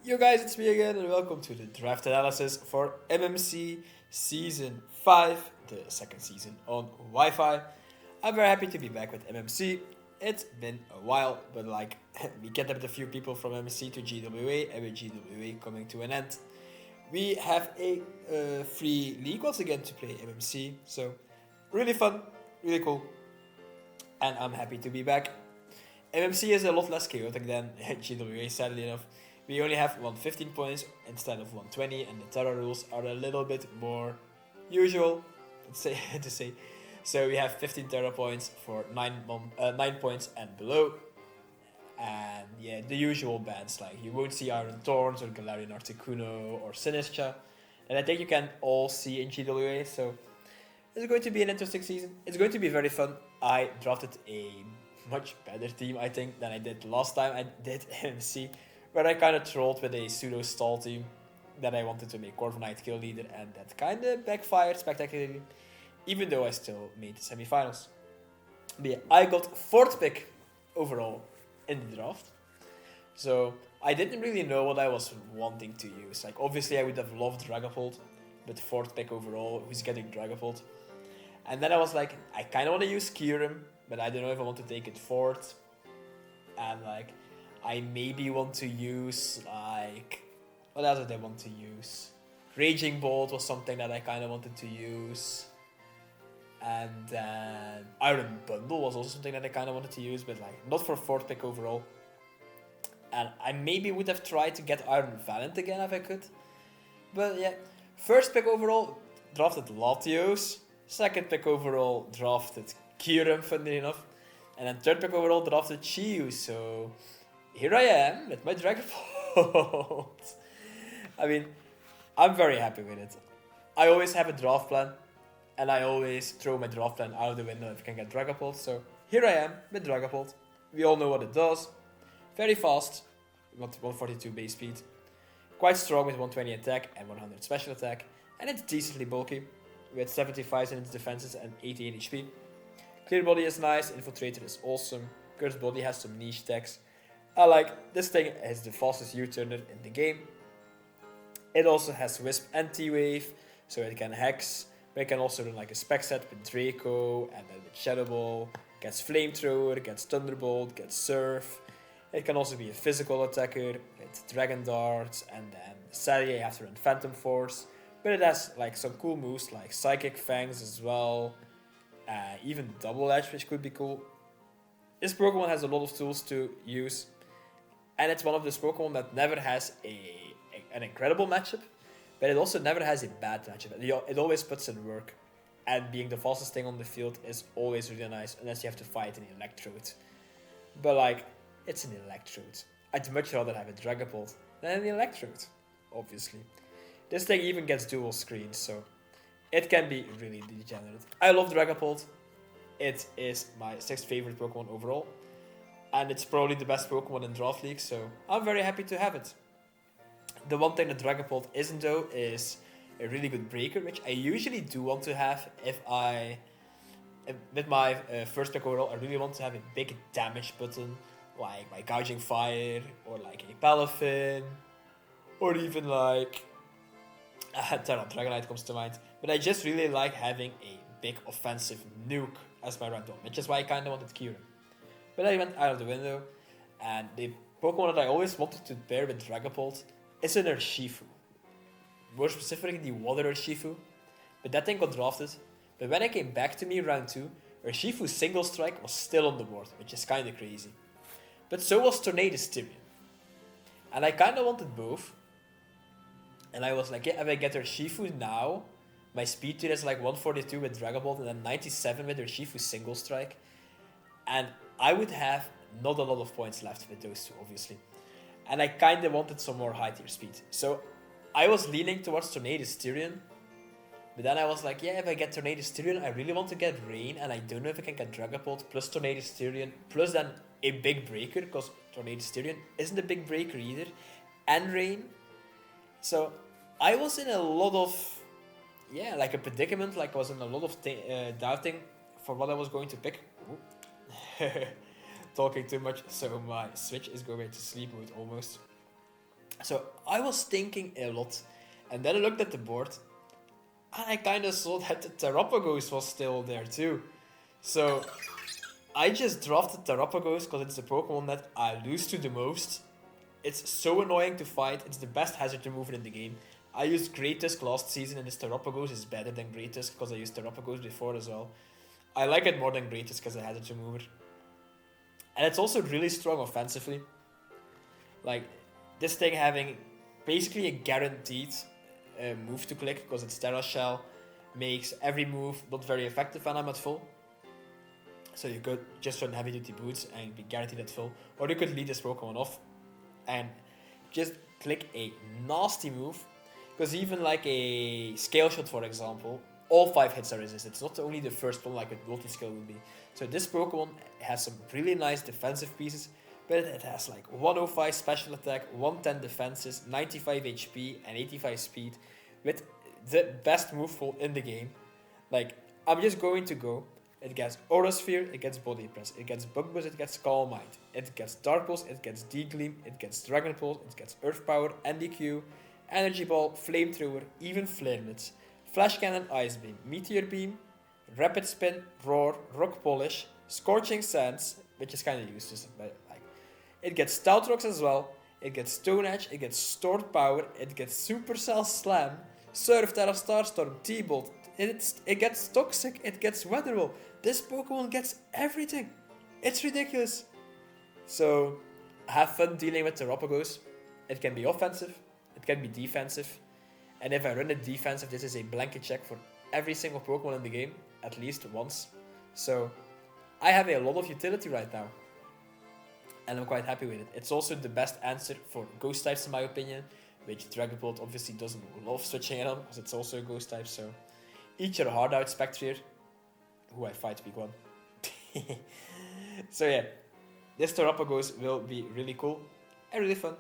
Yo guys, it's me again and welcome to the draft analysis for MMC Season 5, the second season on Wi-Fi. I'm very happy to be back with MMC. It's been a while, but we kidnapped a few people from MMC to GWA, and with GWA coming to an end, we have a free league once again to play MMC. So really fun, really cool, and I'm happy to be back. MMC is a lot less chaotic than GWA, sadly enough. We only have 115 points instead of 120, and the terror rules are a little bit more usual, to say. So we have 15 terror points for 9 points and below. And yeah, the usual bans, like you won't see Iron Thorns or Galarian Articuno or Sinistra. And I think you can all see in GWA, so it's going to be an interesting season. It's going to be very fun. I drafted a much better team, I think, than I did last time I did MMC. Where I kind of trolled with a pseudo-stall team that I wanted to make Corviknight kill leader, and that kind of backfired spectacularly, even though I still made the semifinals. But yeah, I got 4th pick overall in the draft. So I didn't really know what I was wanting to use. Like, obviously I would have loved Dragapult, but 4th pick overall, who's getting Dragapult? And then I was like, I kind of want to use Kyurem, but I don't know if I want to take it 4th. And I maybe want to use, what else did I want to use? Raging Bolt was something that I kind of wanted to use. And then Iron Bundle was also something that I kind of wanted to use, but not for 4th pick overall. And I maybe would have tried to get Iron Valiant again if I could. But yeah, 1st pick overall, drafted Latios. 2nd pick overall, drafted Kyurem, funnily enough. And then 3rd pick overall, drafted Chiyu, so here I am with my Dragapult. I mean, I'm very happy with it. I always have a draft plan, and I always throw my draft plan out of the window if I can get Dragapult. So here I am with Dragapult. We all know what it does. Very fast, 142 base speed. Quite strong with 120 attack and 100 special attack. And it's decently bulky, with 75 in its defenses and 88 HP. Clear Body is nice, Infiltrator is awesome. Cursed Body has some niche techs. I like this thing. Is the fastest U-turner in the game. It also has Wisp and T-Wave, so it can Hex, but it can also run like a spec set with Draco, and then with Shadow Ball, gets Flamethrower, gets Thunderbolt, gets Surf. It can also be a physical attacker with Dragon Darts, and then sadly you have to run Phantom Force, but it has some cool moves like Psychic Fangs as well, even Double Edge, which could be cool. This Pokemon has a lot of tools to use. And it's one of those Pokemon that never has an incredible matchup, but it also never has a bad matchup. It always puts in work, and being the fastest thing on the field is always really nice, unless you have to fight an Electrode. But it's an Electrode. I'd much rather have a Dragapult than an Electrode, obviously. This thing even gets dual screens, so it can be really degenerate. I love Dragapult. It is my 6th favorite Pokemon overall. And it's probably the best Pokemon in Draft League, so I'm very happy to have it. The one thing that Dragapult isn't though is a really good breaker, which I usually do want to have with my 1st pick overall. I really want to have a big damage button, like my Gouging Fire, or a Palafin, or even Dragonite comes to mind. But I just really like having a big offensive nuke as my random, which is why I kind of wanted Kyurem. But I went out of the window, and the Pokemon that I always wanted to pair with Dragapult is an Urshifu. More specifically, the Water Urshifu. But that thing got drafted. But when I came back to me round 2, Urshifu's single strike was still on the board, which is kind of crazy. But so was Tornadus Tyrion. And I kind of wanted both. And I was like, yeah, if I get Urshifu now, my speed tier is 142 with Dragapult and then 97 with Urshifu's single strike. And I would have not a lot of points left with those two, obviously. And I kind of wanted some more high tier speed. So I was leaning towards Tornadus Tyrion. But then I was like, yeah, if I get Tornadus Tyrion, I really want to get Rain. And I don't know if I can get Dragapult plus Tornadus Tyrion. Plus then a big breaker, because Tornadus Tyrion isn't a big breaker either. And Rain. So I was in a lot of, a predicament. I was in a lot of doubting for what I was going to pick. Talking too much, so my Switch is going to sleep mode almost. So I was thinking a lot, and then I looked at the board, and I kind of saw that the Terapagos was still there too. So I just drafted Terapagos because it's the Pokemon that I lose to the most. It's so annoying to fight. It's the best hazard remover in the game. I used Greatest last season, and this Terapagos is better than Greatest because I used Terapagos before as well. I like it more than Greatest because I hazard remover. And it's also really strong offensively. Like, this thing having basically a guaranteed move to click because its Terra Shell makes every move not very effective when I'm at full. So you could just run heavy duty boots and be guaranteed at full. Or you could lead this Pokemon off and just click a nasty move. Because even like a Scale Shot, for example, all 5 hits are resisted. It's not only the first one like a multi-skill would be. So this Pokemon has some really nice defensive pieces, but it has like 105 special attack, 110 defenses, 95 HP, and 85 speed, with the best move pool in the game. Like, I'm just going to go. It gets Aura Sphere, it gets Body Press, it gets Bug Buzz, it gets Calm Mind, it gets Dark Pulse, it gets D-Gleam, it gets Dragon Pulse, it gets Earth Power, NDQ, Energy Ball, Flamethrower, even Flare Blitz, Flash Cannon, Ice Beam, Meteor Beam, Rapid Spin, Roar, Rock Polish, Scorching Sands, which is kind of useless, but like, it gets Stout Rocks as well, it gets Stone Edge, it gets Stored Power, it gets Supercell Slam, Surf, Terra Starstorm, T-Bolt, it gets Toxic, it gets Weather Wall. This Pokemon gets everything. It's ridiculous. So, have fun dealing with Terapagos. It can be offensive, it can be defensive, and if I run it defensive, this is a blanket check for every single Pokemon in the game, at least once. So, I have a lot of utility right now, and I'm quite happy with it. It's also the best answer for Ghost types in my opinion, which Dragapult obviously doesn't love switching in on, because it's also a Ghost type, so eat your heart out, Spectrier, who I fight week 1. So yeah, this Terapagos will be really cool and really fun.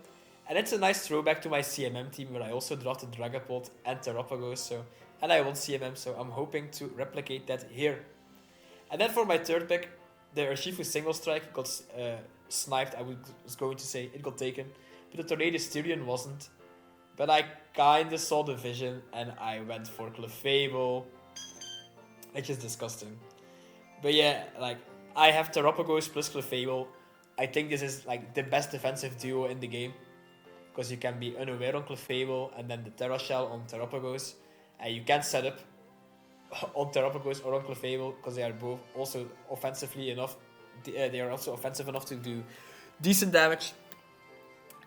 And it's a nice throwback to my CMM team where I also drafted Dragapult and Terapagos, so, and I won CMM, so I'm hoping to replicate that here. And then for my third pick, the Urshifu Single Strike got sniped, was going to say, it got taken, but the Tornado Styrian wasn't. But I kinda saw the vision and I went for Clefable, which is disgusting. But yeah, like, I have Terapagos plus Clefable. I think this is like the best defensive duo in the game, because you can be unaware on Clefable and then the Terra Shell on Terapagos, and you can set up on Terapagos or on Clefable because they are both also offensively enough. They are also offensive enough to do decent damage,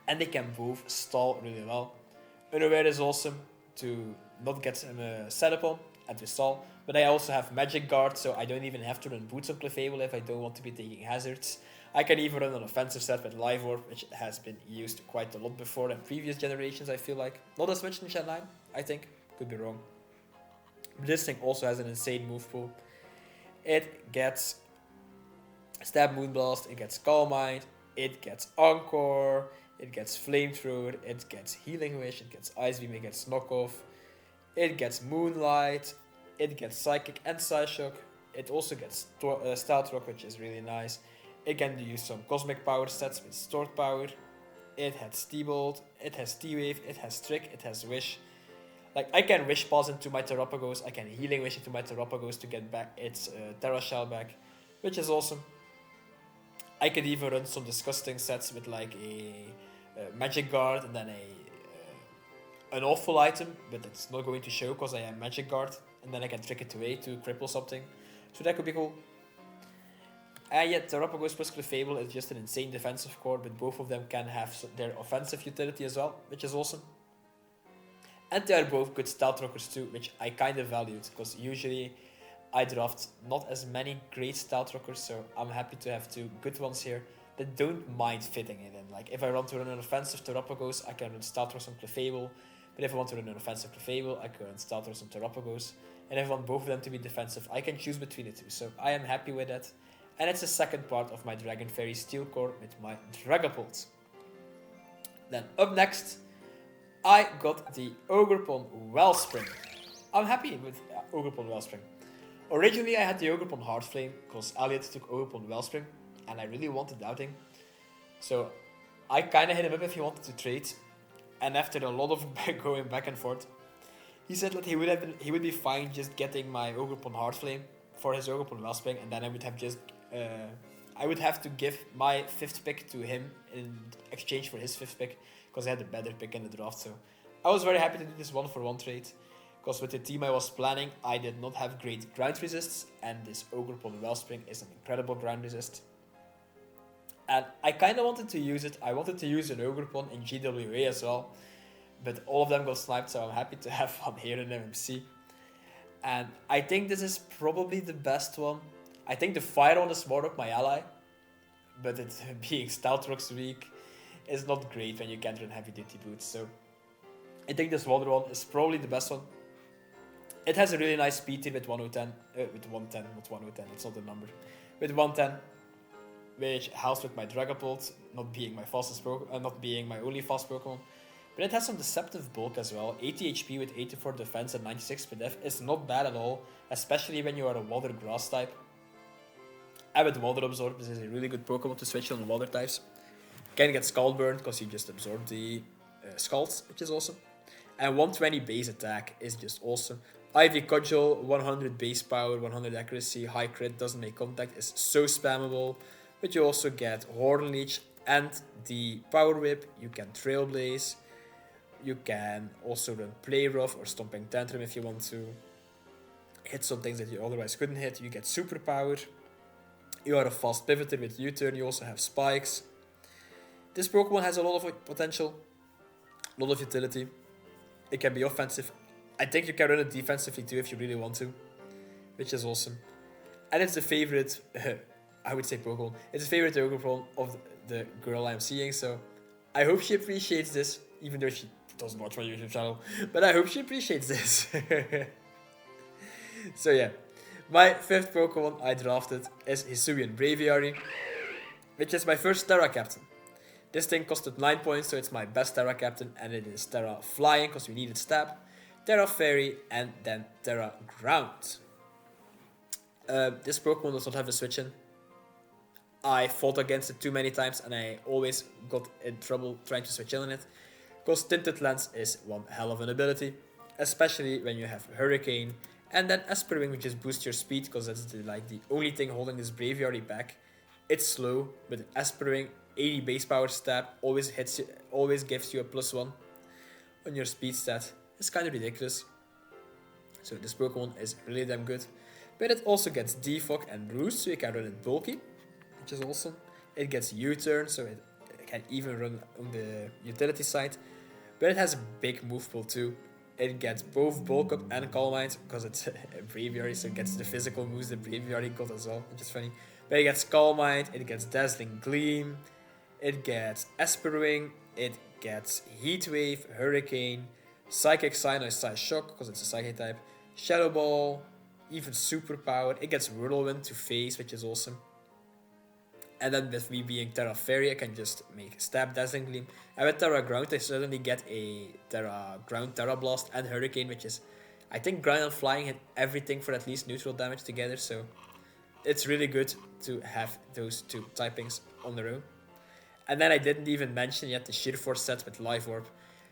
and they can both stall really well. Unaware is awesome to not get set up on and to stall, but I also have Magic Guard, so I don't even have to run Boots on Clefable if I don't want to be taking hazards. I can even run an offensive set with Live Orb, which has been used quite a lot before in previous generations, I feel like. Not as much in Gen 9, I think. Could be wrong. But this thing also has an insane move pool. It gets Stab Moonblast, it gets Calm Mind, it gets Encore, it gets Flamethrower, it gets Healing Wish, it gets Ice Beam, it gets Knockoff, it gets Moonlight, it gets Psychic and Psyshock, it also gets Stout Rock, which is really nice. It can use some Cosmic Power sets with Stored Power, it has T-Bolt, it has T-Wave, it has Trick, it has Wish. Like, I can Wish Pass into my Terapagos, I can Healing Wish into my Terapagos to get back its Terra Shell back, which is awesome. I could even run some disgusting sets with like a Magic Guard and then an awful item, but it's not going to show because I have Magic Guard, and then I can trick it away to cripple something. So that could be cool. And yet, Terapagos plus Clefable is just an insane defensive core, but both of them can have their offensive utility as well, which is awesome. And they are both good Stealth Rockers too, which I kind of valued, because usually I draft not as many great Stealth Rockers, so I'm happy to have two good ones here that don't mind fitting it in. Like, if I want to run an offensive Terapagos, I can run Stealth Rocks on Clefable, but if I want to run an offensive Clefable, I can run Stealth Rocks on Terapagos, and if I want both of them to be defensive, I can choose between the two, so I am happy with that. And it's the second part of my Dragon Fairy Steel Core with my Dragapult. Then up next, I got the Ogerpon Wellspring. I'm happy with Ogerpon Wellspring. Originally I had the Ogerpon Heartflame because Elliot took Ogerpon Wellspring and I really wanted Doubting. So I kinda hit him up if he wanted to trade. and after a lot of going back and forth, he said that he would be fine just getting my Ogerpon Heartflame for his Ogerpon Wellspring, and then I would have just I would have to give my 5th pick to him in exchange for his 5th pick, because I had a better pick in the draft. So I was very happy to do this 1-for-1 trade, because with the team I was planning, I did not have great ground resists, and this Ogerpon Wellspring is an incredible ground resist. And I kind of wanted to use it. I wanted to use an Ogerpon in GWA as well, but all of them got sniped, so I'm happy to have one here in MMC. And I think this is probably the best one. I think the fire one is more up my ally, but it being Stealth Rocks weak is not great when you can't run heavy duty boots. So I think this water one is probably the best one. It has a really nice speed tier with 110, with 110, not 110, it's not the number, with 110, which helps with my Dragapult not being my fastest not being my only fast Pokemon. But it has some deceptive bulk as well. 80 HP with 84 defense and 96 PDF is not bad at all, especially when you are a water grass type. And with Water Absorb, this is a really good Pokemon to switch on water types. Can get Scald Burn because you just absorb the Scalds, which is awesome. And 120 base attack is just awesome. Ivy Cudgel, 100 base power, 100 accuracy, high crit, doesn't make contact, is so spammable. But you also get Horn Leech and the Power Whip. You can Trailblaze. You can also run Play Rough or Stomping Tantrum if you want to hit some things that you otherwise couldn't hit. You get Superpower. You are a fast pivoter with U-turn. You also have Spikes. This Pokemon has a lot of potential, a lot of utility. It can be offensive. I think you can run it defensively too if you really want to, which is awesome. And it's the favorite, I would say Pokemon. It's the favorite Pokemon of the girl I'm seeing, so I hope she appreciates this, even though she doesn't watch my YouTube channel, but I hope she appreciates this. So yeah, my 5th Pokemon I drafted is Hisuian Braviary, which is my first Terra Captain. This thing costed 9 points, so it's my best Terra Captain, and it is Terra Flying, because we needed Stab, Terra Fairy, and then Terra Ground. This Pokemon does not have a switch in. I fought against it too many times, and I always got in trouble trying to switch in on it, because Tinted Lens is one hell of an ability, especially when you have Hurricane, and then Esper Wing, which just boosts your speed, because that's the only thing holding this Braviary back. It's slow, but Esper Wing, 80 base power stab, always gives you a +1 on your speed stat. It's kind of ridiculous. So this Pokemon is really damn good. But it also gets Defog and Roost, so you can run it bulky, which is awesome. It gets U-turn, so it can even run on the utility side. But it has a big move pool too. It gets both Bulk Up and Calm Mind, because it's a Braviary, so it gets the physical moves the Braviary got as well, which is funny. But it gets Calm Mind, it gets Dazzling Gleam, it gets Esper Wing, it gets Heat Wave, Hurricane, Psychic Sign or Psy Shock, because it's a Psychic type, Shadow Ball, even Superpower. It gets Whirlwind to face, which is awesome. And then with me being Terra Fairy, I can just make Stab, Dazzling Gleam. And with Terra Ground, I suddenly get a Terra Ground, Terra Blast, and Hurricane, which is, I think Ground and Flying hit everything for at least neutral damage together, so it's really good to have those two typings on their own. And then I didn't even mention yet the Sheer Force set with Life Orb,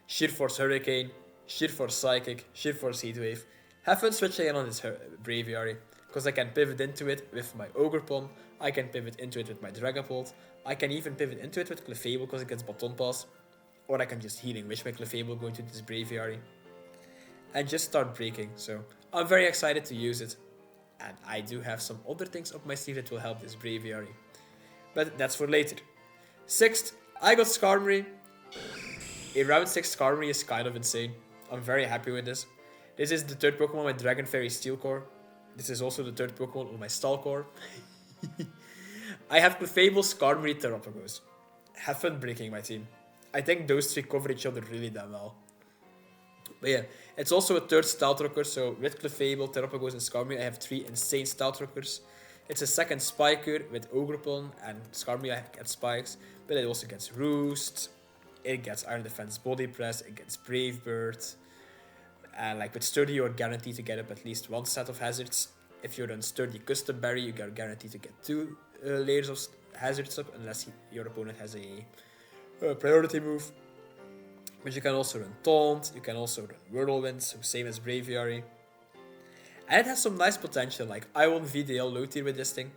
Sheer Force Hurricane, Sheer Force Psychic, Sheer Force Heat Wave. Have fun switching in on this Braviary, because I can pivot into it with my Ogerpon, I can pivot into it with my Dragapult, I can even pivot into it with Clefable because it gets Baton Pass, or I can just Healing Wish my Clefable going to this Braviary, and just start breaking. So I'm very excited to use it, and I do have some other things up my sleeve that will help this Braviary, but that's for later. 6th, I got Skarmory. A round 6 Skarmory is kind of insane. I'm very happy with this. This is the 3rd Pokemon with Dragon Fairy Steel Core. This is also the 3rd Pokemon with my Stall Core. I have Clefable, Skarmory, Terapagos. Have fun breaking my team. I think those 3 cover each other really damn well. But yeah, it's also a 3rd Stealth Rocker, so with Clefable, Terapagos, and Skarmory, I have 3 insane Stealth Rockers. It's a 2nd Spiker with Ogerpon, and Skarmory I get Spikes, but it also gets Roost, it gets Iron Defense Body Press, it gets Brave Bird, and like with Sturdy you're guaranteed to get up at least 1 set of hazards. If you're on Sturdy Custom Berry, you are guaranteed to get 2 layers of hazards up, unless your opponent has a priority move. But you can also run Taunt, you can also run Whirlwind, so same as Braviary. And it has some nice potential, like I won VDL low tier with this thing.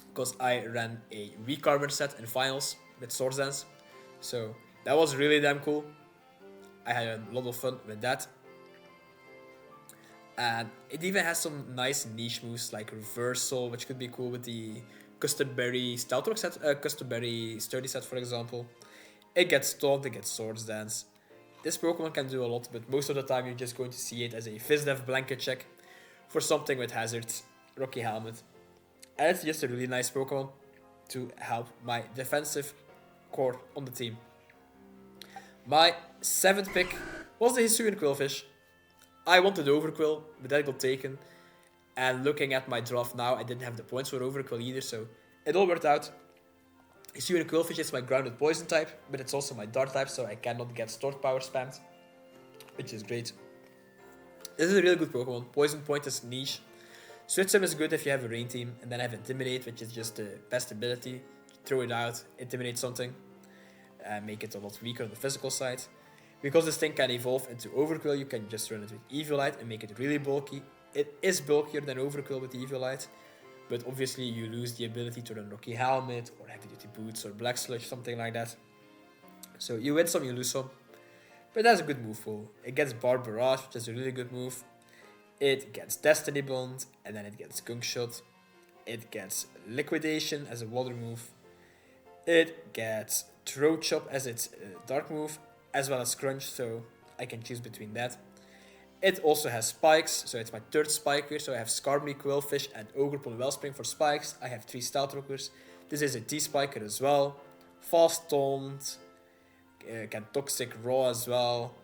Because I ran a weak armor set in finals with Swords Dance. So that was really damn cool. I had a lot of fun with that. And it even has some nice niche moves like Reversal, which could be cool with the Custom Berry Stout Rock set, Custom Berry Sturdy set, for example. It gets Taunt, it gets Swords Dance. This Pokemon can do a lot, but most of the time you're just going to see it as a Fizdef blanket check for something with Hazards, Rocky Helmet. And it's just a really nice Pokemon to help my defensive core on the team. My 7th pick was the Hisuian Quillfish. I wanted Overquill, but that got taken. And looking at my draft now, I didn't have the points for Overquill either, so it all worked out. Hisuian Quillfish is my grounded poison type, but it's also my dart type, so I cannot get stored power spammed, which is great. This is a really good Pokemon. Poison Point is niche. Switch Sim is good if you have a rain team, and then have Intimidate, which is just the best ability. Throw it out, intimidate something, and make it a lot weaker on the physical side. Because this thing can evolve into Overquill, you can just run it with Eviolite and make it really bulky. It is bulkier than Overquill with Eviolite, but obviously you lose the ability to run Rocky Helmet, or Heavy Duty Boots, or Black Sludge, something like that. So you win some, you lose some. But that's a good move pool. It gets Barbarage, which is a really good move. It gets Destiny Bond, and then it gets Gunk Shot. It gets Liquidation as a water move. It gets Throat Chop as its dark move, as well as Crunch, so I can choose between that. It also has Spikes, so it's my 3rd Spike here, so I have Skarmory, Quillfish, and Ogerpon Wellspring for Spikes. I have 3 Stout Rockers. This is a T-Spiker as well. Fast Taunt, can Toxic Raw as well.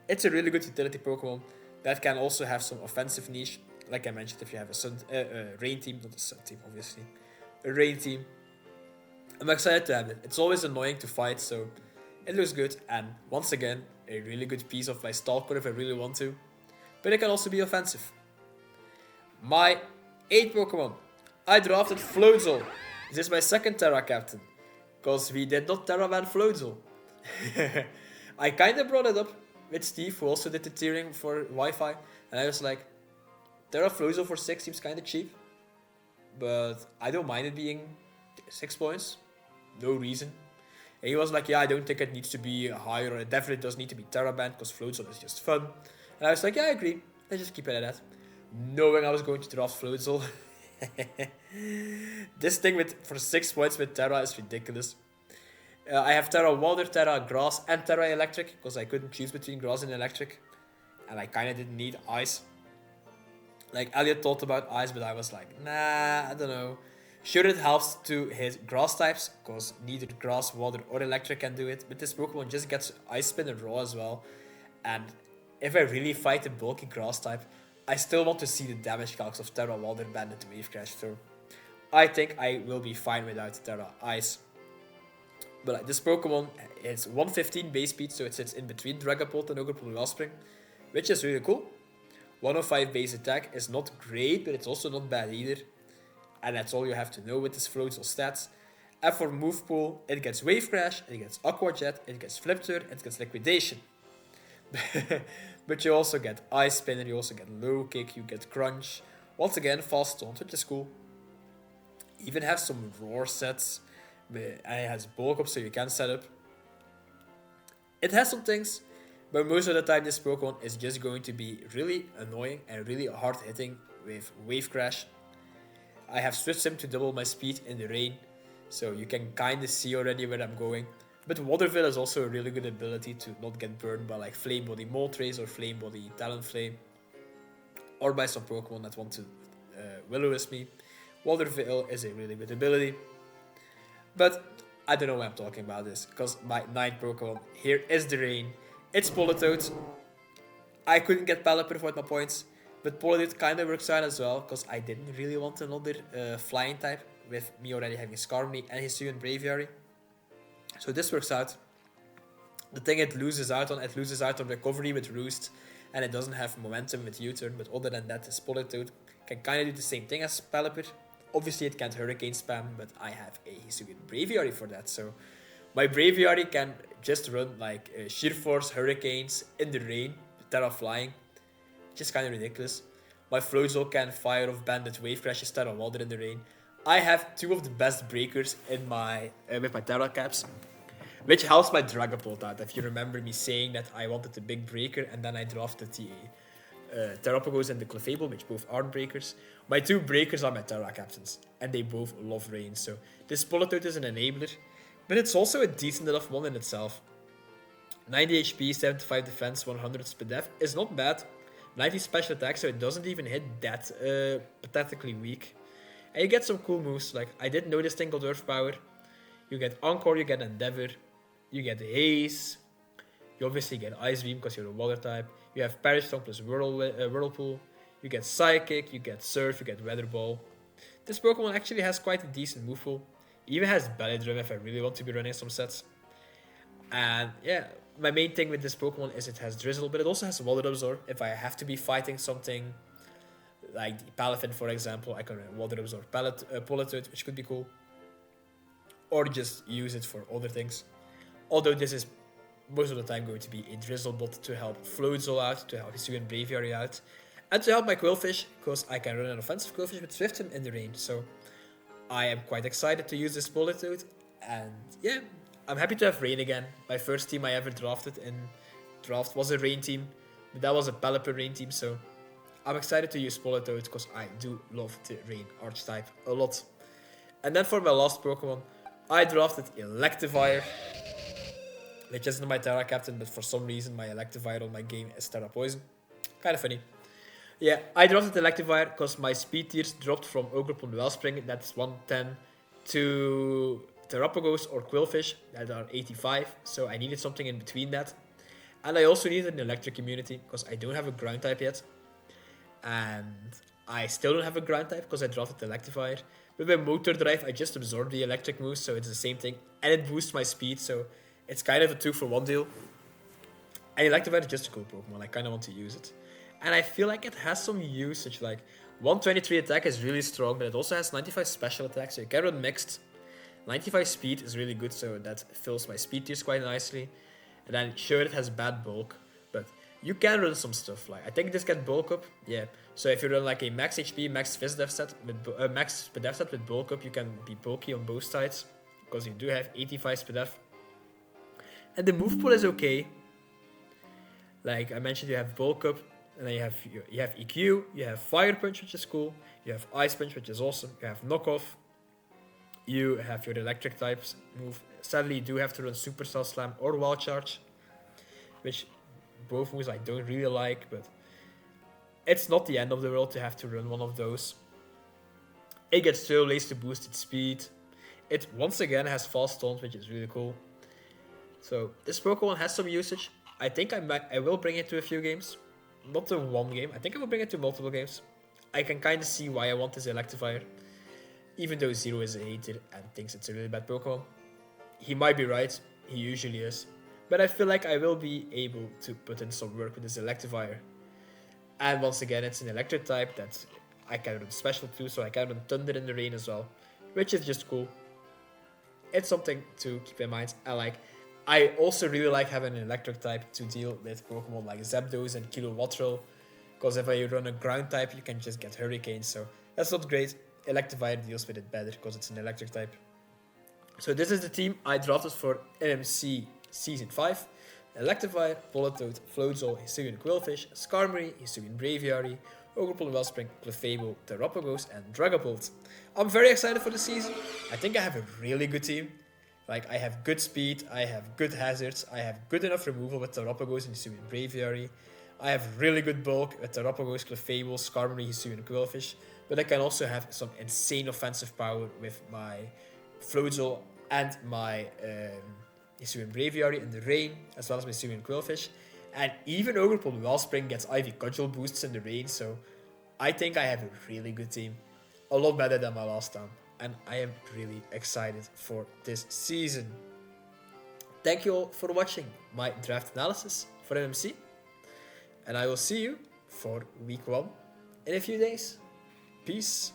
It's a really good utility Pokemon that can also have some offensive niche. Like I mentioned, if you have a Rain team, not a Sun team obviously, a Rain team. I'm excited to have it. It's always annoying to fight, so it looks good. And once again, a really good piece of my Stalker if I really want to. But it can also be offensive. My 8th Pokemon. I drafted Floatzel. This is my 2nd Terra Captain. Because we did not Terra ban Floatzel. I kind of brought it up with Steve, who also did the tiering for Wi-Fi. And I was like, Terra Floatzel for 6 seems kind of cheap. But I don't mind it being 6 points. No reason. And he was like, yeah, I don't think it needs to be higher, or it definitely does need to be Terra banned, because Floatzel is just fun. And I was like, yeah, I agree. Let's just keep it at that. Knowing I was going to draft Floatzel. This thing for 6 points with Terra is ridiculous. I have Terra Water, Terra Grass, and Terra Electric, because I couldn't choose between Grass and Electric. And I kind of didn't need Ice. Like, Elliot thought about Ice, but I was like, nah, I don't know. Sure, it helps to hit grass types, because neither grass, water, or electric can do it, but this Pokemon just gets Ice Spin and Raw as well. And if I really fight a bulky grass type, I still want to see the damage calcs of Terra Water Bandit Wave Crash through. I think I will be fine without Terra Ice. But this Pokemon is 115 base speed, so it sits in between Dragapult and Ogerpon Wellspring, which is really cool. 105 base attack is not great, but it's also not bad either. And that's all you have to know with this Floatzel stats. And for move pool, it gets Wave Crash, it gets Aqua Jet, it gets Flip Turn, it gets Liquidation. But you also get Ice Spinner, you also get Low Kick, you get Crunch. Once again, Fast Taunt, which is cool. Even have some Roar sets, and it has Bulk Up, so you can set up. It has some things, but most of the time this Pokemon is just going to be really annoying and really hard hitting with Wave Crash. I have Switch Sim to double my speed in the rain, so you can kind of see already where I'm going. But Water Veil is also a really good ability to not get burned by like Flame Body Moltres or Flame Body Talonflame, or by some Pokemon that want to Will-O-Wisp me. Water Veil is a really good ability. But I don't know why I'm talking about this, because my 9th Pokemon here is the rain. It's Politoed. I couldn't get Pelipper for my points, but Politoed kind of works out as well, because I didn't really want another flying type, with me already having Skarmory and Hisuian Braviary. So this works out. The thing it loses out on recovery with Roost, and it doesn't have momentum with U-turn, but other than that, this Politoed can kind of do the same thing as Pelipper. Obviously it can't Hurricane spam, but I have a Hisuian Braviary for that, so My Braviary can just run like Sheer Force, Hurricanes in the rain, Terra Flying, which is kind of ridiculous. My Floatzel can fire off Bandit Wave Crashes, Terra Water in the rain. I have two of the best breakers in my with my Terra Caps, which helps my Dragapult out. If you remember me saying that I wanted the big breaker and then I drafted the Terrapagos and the Clefable, which both aren't breakers. My two breakers are my Terra Captains, and they both love rain, so this Politoed is an enabler, but it's also a decent enough one in itself. 90 HP, 75 defense, 100 speed def is not bad. 90 special attack, so it doesn't even hit that pathetically weak. And you get some cool moves, like I didn't know this thing called Earth Power. You get Encore, you get Endeavor, you get Haze, you obviously get Ice Beam because you're a water type. You have Perish Song plus Whirlpool, you get Psychic, you get Surf, you get Weather Ball. This Pokemon actually has quite a decent move pool. Even has Belly Drum if I really want to be running some sets. And yeah, my main thing with this Pokemon is it has Drizzle, but it also has Water Absorb. If I have to be fighting something like the Palafin, for example, I can run Water Absorb Politoed, which could be cool. Or just use it for other things. Although this is most of the time going to be a Drizzle bot to help Floatzel out, to help Hisuian Braviary out, and to help my Quillfish, because I can run an offensive Quillfish with Swiften in the rain. So I am quite excited to use this Politoed, and yeah, I'm happy to have Rain again. My first team I ever drafted in draft was a Rain team, but that was a Pelipper Rain team, so I'm excited to use Politoed because I do love the Rain archetype a lot. And then for my last Pokemon, I drafted Electivire, which isn't my Terra Captain, but for some reason my Electivire on my game is Terra Poison. Kind of funny. Yeah, I drafted Electivire because my speed tiers dropped from Ogerpon Wellspring, that's 110, to Terrapagos or Quillfish, that are 85, so I needed something in between that. And I also needed an electric immunity, because I don't have a ground type yet. And I still don't have a ground type, because I drafted Electivire. With my Motor Drive, I just absorbed the electric moves, so it's the same thing. And it boosts my speed, so it's kind of a 2-for-1 deal. And Electivire is just a cool Pokemon, I kind of want to use it. And I feel like it has some usage, like 123 attack is really strong, but it also has 95 special attack, so you can run mixed. 95 speed is really good, so that fills my speed tiers quite nicely. And then sure, it has bad bulk, but you can run some stuff. Like I think this can bulk up, yeah. So if you run like a max HP, max Fizz Def set with max speed def set with bulk up, you can be bulky on both sides because you do have 85 speed def. And the move pool is okay. Like I mentioned, you have bulk up, and then you have EQ, you have Fire Punch, which is cool. You have Ice Punch, which is awesome. You have Knockoff. You have your electric types move. Sadly, you do have to run Supercell Slam or Wild Charge, which both moves I don't really like, but it's not the end of the world to have to run one of those. It gets Trail Lace to boost its speed. It once again has Fast Taunt, which is really cool. So this Pokemon has some usage. I think I will bring it to a few games. Not to one game. I think I will bring it to multiple games. I can kind of see why I want this Electivire. Even though Zero is a hater and thinks it's a really bad Pokemon. He might be right, he usually is. But I feel like I will be able to put in some work with this Electivire. And once again, it's an electric type that I can run special too, so I can run Thunder in the rain as well. Which is just cool. It's something to keep in mind. I also really like having an electric type to deal with Pokemon like Zapdos and Kilowattrel. Because if I run a ground type, you can just get Hurricane, so that's not great. Electivire deals with it better because it's an electric type. So this is the team I drafted for MMC Season 5. Electivire, Politoed, Floatzel, Hisuian Quillfish, Skarmory, Hisuian Braviary, Ogerpon Wellspring, Clefable, Terrapagos, and Dragapult. I'm very excited for the season. I think I have a really good team. Like, I have good speed, I have good hazards, I have good enough removal with Terrapagos and Hisuian Braviary. I have really good bulk with Terrapagos, Clefable, Skarmory, Hisuian Quillfish. But I can also have some insane offensive power with my Floatzel and my Hisuian Braviary in the rain, as well as my Hisuian Quillfish. And even Ogerpon Wellspring gets Ivy Cudgel boosts in the rain, so I think I have a really good team. A lot better than my last time. And I am really excited for this season. Thank you all for watching my draft analysis for MMC. And I will see you for week 1 in a few days. Peace.